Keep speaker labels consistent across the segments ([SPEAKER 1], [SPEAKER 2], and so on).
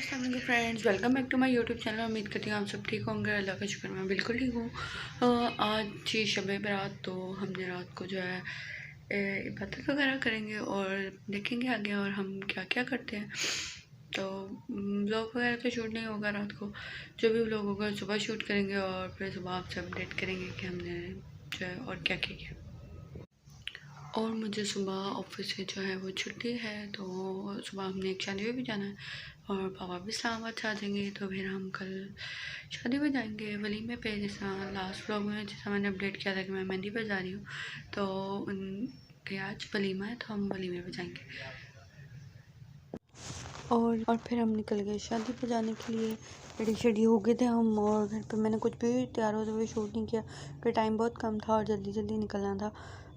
[SPEAKER 1] अस्सलाम वालेकुम friends, welcome back to my YouTube channel. उम्मीद करती हूँ आप सब ठीक होंगे। अल्लाह का शुक्र मैं बिल्कुल ठीक हूँ। आज जी शब बारात, तो हमने रात को जो है इबादत वगैरह करेंगे और देखेंगे आगे और हम क्या क्या करते हैं। तो व्लॉग वगैरह तो शूट नहीं होगा रात को, जो भी व्लॉग होगा सुबह शूट करेंगे और फिर सुबह आपसे अपडेट करेंगे कि हमने जो है और क्या क्या किया। और मुझे सुबह ऑफिस से जो है वो छुट्टी है, तो सुबह हमने एक शादी में भी जाना है और पापा भी इस्लामाबाद से आ जाएंगे। तो फिर हम कल शादी में जाएंगे वलीमे पे। जैसा लास्ट व्लॉग में जैसा मैंने अपडेट किया था कि मैं मेहंदी पर जा रही हूँ, तो उनके आज वलीमा है तो हम वलीमे पे जाएंगे। और फिर हम निकल गए शादी पे जाने के लिए। रेडी शेडी हो गए थे हम, और घर पे मैंने कुछ भी तैयार होते हुए शूट नहीं किया क्योंकि टाइम बहुत कम था और जल्दी जल्दी निकलना था।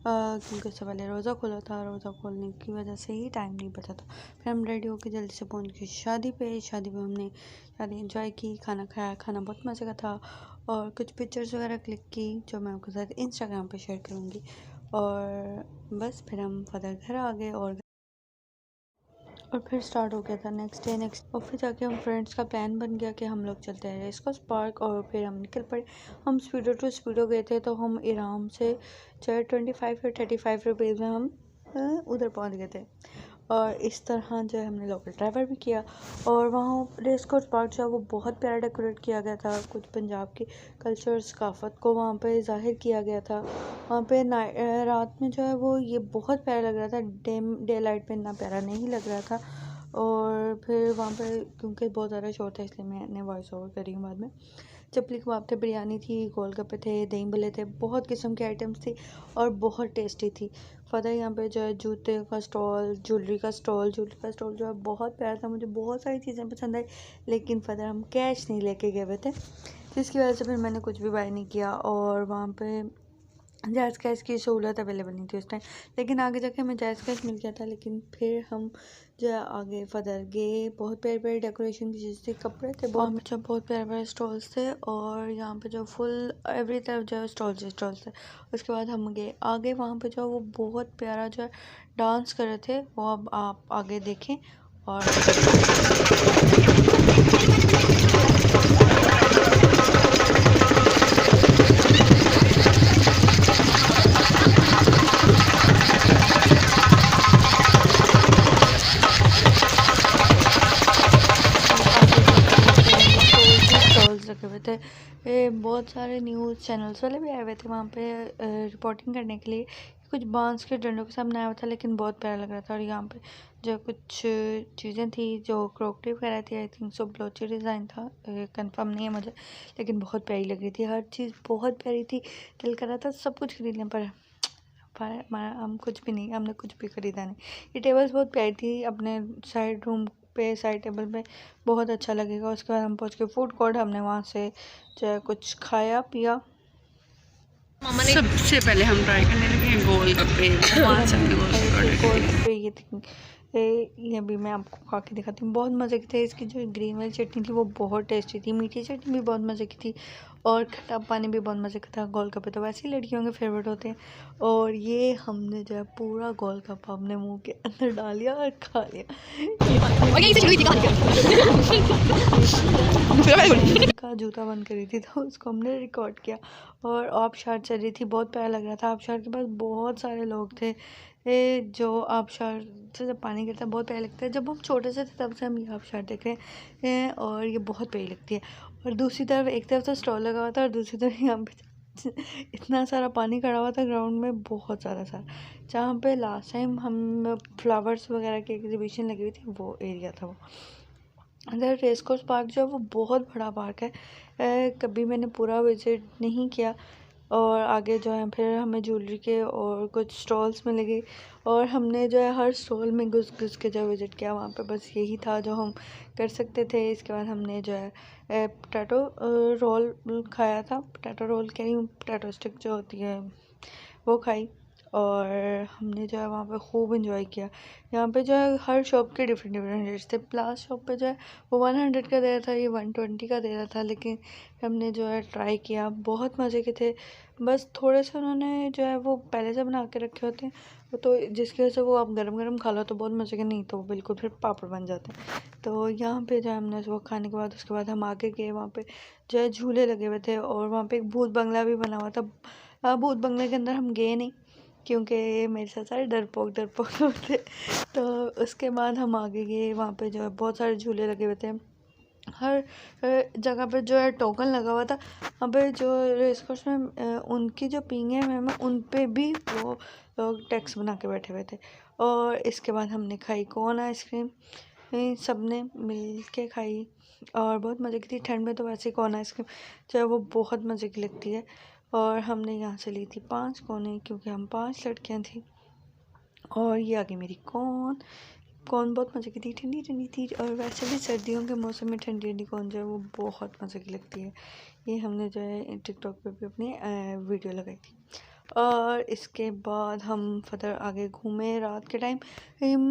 [SPEAKER 1] क्योंकि उससे पहले रोज़ा खोला था, रोज़ा खोलने की वजह से ही टाइम नहीं बचा था। फिर हम रेडी होकर जल्दी से पहुंच गए शादी पे। शादी में हमने शादी एंजॉय की, खाना खाया, खाना बहुत मज़े का था और कुछ पिक्चर्स वगैरह क्लिक की जो मैं आपके साथ इंस्टाग्राम पे शेयर करूँगी। और बस फिर हम फदर घर आ गए और फिर स्टार्ट हो गया था नेक्स्ट और फिर जाके हम फ्रेंड्स का प्लान बन गया कि हम लोग चलते हैं रेसकोर्स पार्क। और फिर हम निकल पड़े। हम स्पीडो टू स्पीडो गए थे, तो हम आराम से चाहे 25 या 35 रुपीज़ में हम उधर पहुंच गए थे। और इस तरह जो है हमने लोकल ड्राइवर भी किया। और वहाँ रेसकोर्स पार्क जो है वो बहुत प्यारा डेकोरेट किया गया था। कुछ पंजाब की कल्चर सकाफत को वहाँ पे ज़ाहिर किया गया था। वहाँ पे रात में जो है वो ये बहुत प्यारा लग रहा था। डे लाइट में इतना प्यारा नहीं लग रहा था। और फिर वहाँ पे क्योंकि बहुत ज़्यादा शोर था इसलिए मैंने वॉइस ओवर करी हूँ बाद में। चपली कबाब थे, बिरयानी थी, गोलगप्पे थे, दही भल्ले थे, बहुत किस्म की आइटम्स थी और बहुत टेस्टी थी। फ़तह यहाँ पे जो है जूते का स्टॉल, ज्वेलरी का स्टॉल जो है बहुत प्यारा था। मुझे बहुत सारी चीज़ें पसंद आई, लेकिन फ़तह हम कैश नहीं लेके गए हुए थे, जिसकी वजह से फिर मैंने कुछ भी बाय नहीं किया। और वहाँ पे जायज़ कैश की सहूलत अवेलेबल नहीं थी उस टाइम, लेकिन आगे जाके हमें जायज़ कैश मिल गया था। लेकिन फिर हम जो है आगे फदर गए। बहुत प्यारे प्यारे डेकोरेशन की चीज़ थी, कपड़े थे बहुत प्यारे प्यारे स्टॉल्स थे। और यहाँ पे जो फुल एवरी तरफ जो है स्टॉल्स थे। उसके बाद हम गए आगे, वहाँ पे जो वो बहुत प्यारा जो है डांस कर रहे थे, वो अब आप आगे देखें। और रखे हुए थे। बहुत सारे न्यूज़ चैनल्स वाले भी आए हुए थे वहाँ पे रिपोर्टिंग करने के लिए। कुछ बांस के डंडों के साथ बनाया हुआ था, लेकिन बहुत प्यारा लग रहा था। और यहाँ पे जो कुछ चीज़ें थी जो क्रोकरी वगैरह थी, I think so Balochi design था, कंफर्म नहीं है मुझे, लेकिन बहुत प्यारी लग रही थी। हर चीज़ बहुत प्यारी थी, दिल कर रहा था सब कुछ खरीदने पर हमने कुछ भी खरीदा नहीं। ये टेबल्स बहुत प्यारी थी, अपने साइड रूम पे साइड टेबल पे बहुत अच्छा लगेगा। उसके बाद हम पहुंच के फूड कोर्ट, हमने वहाँ से जो है कुछ खाया पिया। सबसे पहले हम ट्राई करने लगे गोलगप्पे। ये भी मैं आपको खा के दिखाती हूँ, बहुत मज़े की थी। इसकी जो ग्रीन वाली चटनी थी वो बहुत टेस्टी थी, मीठी चटनी भी बहुत मज़े की थी और खट्टा पानी भी बहुत मज़े का था। गोलगप्पे तो वैसे ही लड़कियों के फेवरेट होते हैं। और ये हमने जो है पूरा गोलगप्पा अपने मुंह के अंदर डाल लिया और खा लिया। का जूता बंद करी थी तो उसको हमने रिकॉर्ड किया। और आबशार चल रही थी, बहुत प्यारा लग रहा था। आबशार के पास बहुत सारे लोग थे। जो आबशार से जब पानी गिरता है बहुत प्यारा लगता है। जब हम छोटे से थे तब से हम ये आबशार देख रहे हैं और ये बहुत प्यारी लगती है। और दूसरी तरफ एक तरफ तो स्टॉल लगा हुआ था और दूसरी तरफ यहाँ पे इतना सारा पानी खड़ा हुआ था ग्राउंड में, बहुत ज़्यादा सारा। जहाँ पे लास्ट टाइम हम फ्लावर्स वगैरह की एग्जीबिशन लगी हुई थी वो एरिया था वो। अगर रेसकोर्स पार्क जो है वो बहुत बड़ा पार्क है। कभी मैंने पूरा विजिट नहीं किया। और आगे जो है फिर हमें ज्वेलरी के और कुछ स्टॉल्स में लगे और हमने जो है हर स्टॉल में घुस के जो विज़िट किया। वहाँ पे बस यही था जो हम कर सकते थे। इसके बाद हमने जो है पोटैटो रोल खाया था। पोटैटो रोल कह रही हूँ, पोटैटो स्टिक जो होती है वो खाई। और हमने जो है वहाँ पे खूब इंजॉय किया। यहाँ पे जो है हर शॉप के डिफरेंट डिफरेंट रेट्स थे। लास्ट शॉप पे जो है वो 100 का दे रहा था, ये 120 का दे रहा था, लेकिन हमने जो है ट्राई किया, बहुत मज़े के थे। बस थोड़े से उन्होंने जो है वो पहले से बना के रखे होते हैं, वो तो जिसकी वजह से वो आप गरम गरम खा लो तो बहुत मज़े के, नहीं तो वो बिल्कुल फिर पापड़ बन जाते हैं। तो यहाँ पे जो है हमने वो खाने के बाद उसके बाद हम आगे गए, वहाँ पे जो है झूले लगे हुए थे और वहाँ पे एक भूत बंगला भी बना हुआ था। भूत बंगले के अंदर हम गए नहीं क्योंकि मेरे साथ सारे डरपोक डरपोक होते। तो उसके बाद हम आगे गए, वहाँ पे जो है बहुत सारे झूले लगे हुए थे। हर जगह पे जो है टोकन लगा हुआ था। वहाँ पे जो रेस कोर्स में उनकी जो पींगे मैम उन पे भी वो लोग टैक्स बना के बैठे हुए थे। और इसके बाद हमने खाई कोन आइसक्रीम, सब ने मिल के खाई और बहुत मज़े की थी। ठंड में तो वैसे ही कोन आइसक्रीम जो है वो बहुत मज़े की लगती है। और हमने यहाँ से ली थी 5 कोने क्योंकि हम 5 लड़कियाँ थी। और ये आ गई मेरी कौन कौन बहुत मज़े की थी, ठंडी ठंडी थी। और वैसे भी सर्दियों के मौसम में ठंडी ठंडी कौन जो है वो बहुत मज़े की लगती है। ये हमने जो है टिकटॉक पे भी अपनी वीडियो लगाई थी। और इसके बाद हम फर्दर आगे घूमे रात के टाइम।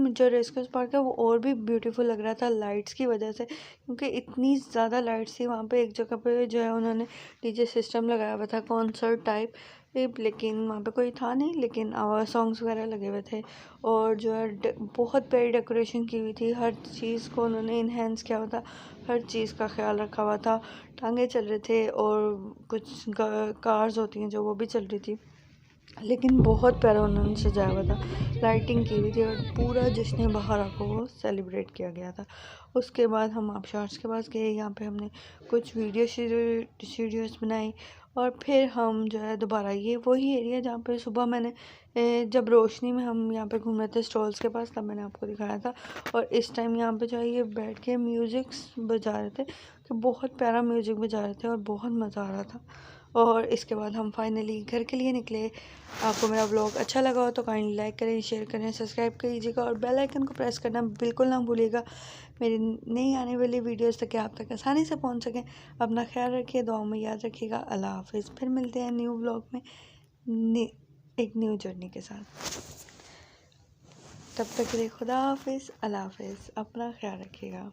[SPEAKER 1] जो रेस्कोस पार्क है वो और भी ब्यूटीफुल लग रहा था लाइट्स की वजह से, क्योंकि इतनी ज़्यादा लाइट्स थी वहाँ पे। एक जगह पे जो है उन्होंने डीजे सिस्टम लगाया हुआ था कॉन्सर्ट टाइप, लेकिन वहाँ पे कोई था नहीं, लेकिन आवाज़ सॉन्ग्स वगैरह लगे हुए थे। और जो है बहुत प्यारी डेकोरेशन की हुई थी, हर चीज़ को उन्होंने इन्हेंस किया हुआ था, हर चीज़ का ख्याल रखा हुआ था। टांगे चल रहे थे और कुछ कार्स होती हैं जो वो भी चल रही थी, लेकिन बहुत प्यारा उन्होंने सजाया हुआ था, लाइटिंग की हुई थी और पूरा जश्न बहारा को वो सेलिब्रेट किया गया था। उसके बाद हम आबशार के पास गए, यहाँ पे हमने कुछ वीडियोस बनाई। और फिर हम जो है दोबारा, ये वही एरिया जहाँ पे सुबह मैंने जब रोशनी में हम यहाँ पे घूम रहे थे स्टॉल्स के पास, तब मैंने आपको दिखाया था। और इस टाइम यहाँ पे जो है ये बैठ के म्यूज़िक्स बजा रहे थे, कि बहुत प्यारा म्यूज़िक बजा रहे थे और बहुत मज़ा आ रहा था। और इसके बाद हम फाइनली घर के लिए निकले। आपको मेरा व्लॉग अच्छा लगा हो तो काइंडली लाइक करें, शेयर करें, सब्सक्राइब कीजिएगा और बेल आइकन को प्रेस करना बिल्कुल ना भूलिएगा, मेरी नई आने वाली वीडियोस तक आप तक आसानी से पहुंच सकें। अपना ख्याल रखिए, दुआओं में याद रखिएगा। अल्लाह हाफिज़। फिर मिलते हैं न्यू व्लॉग में एक न्यू जर्नी के साथ। तब तक के लिए खुदा हाफिज़, अल्लाह हाफिज़, अपना ख्याल रखिएगा।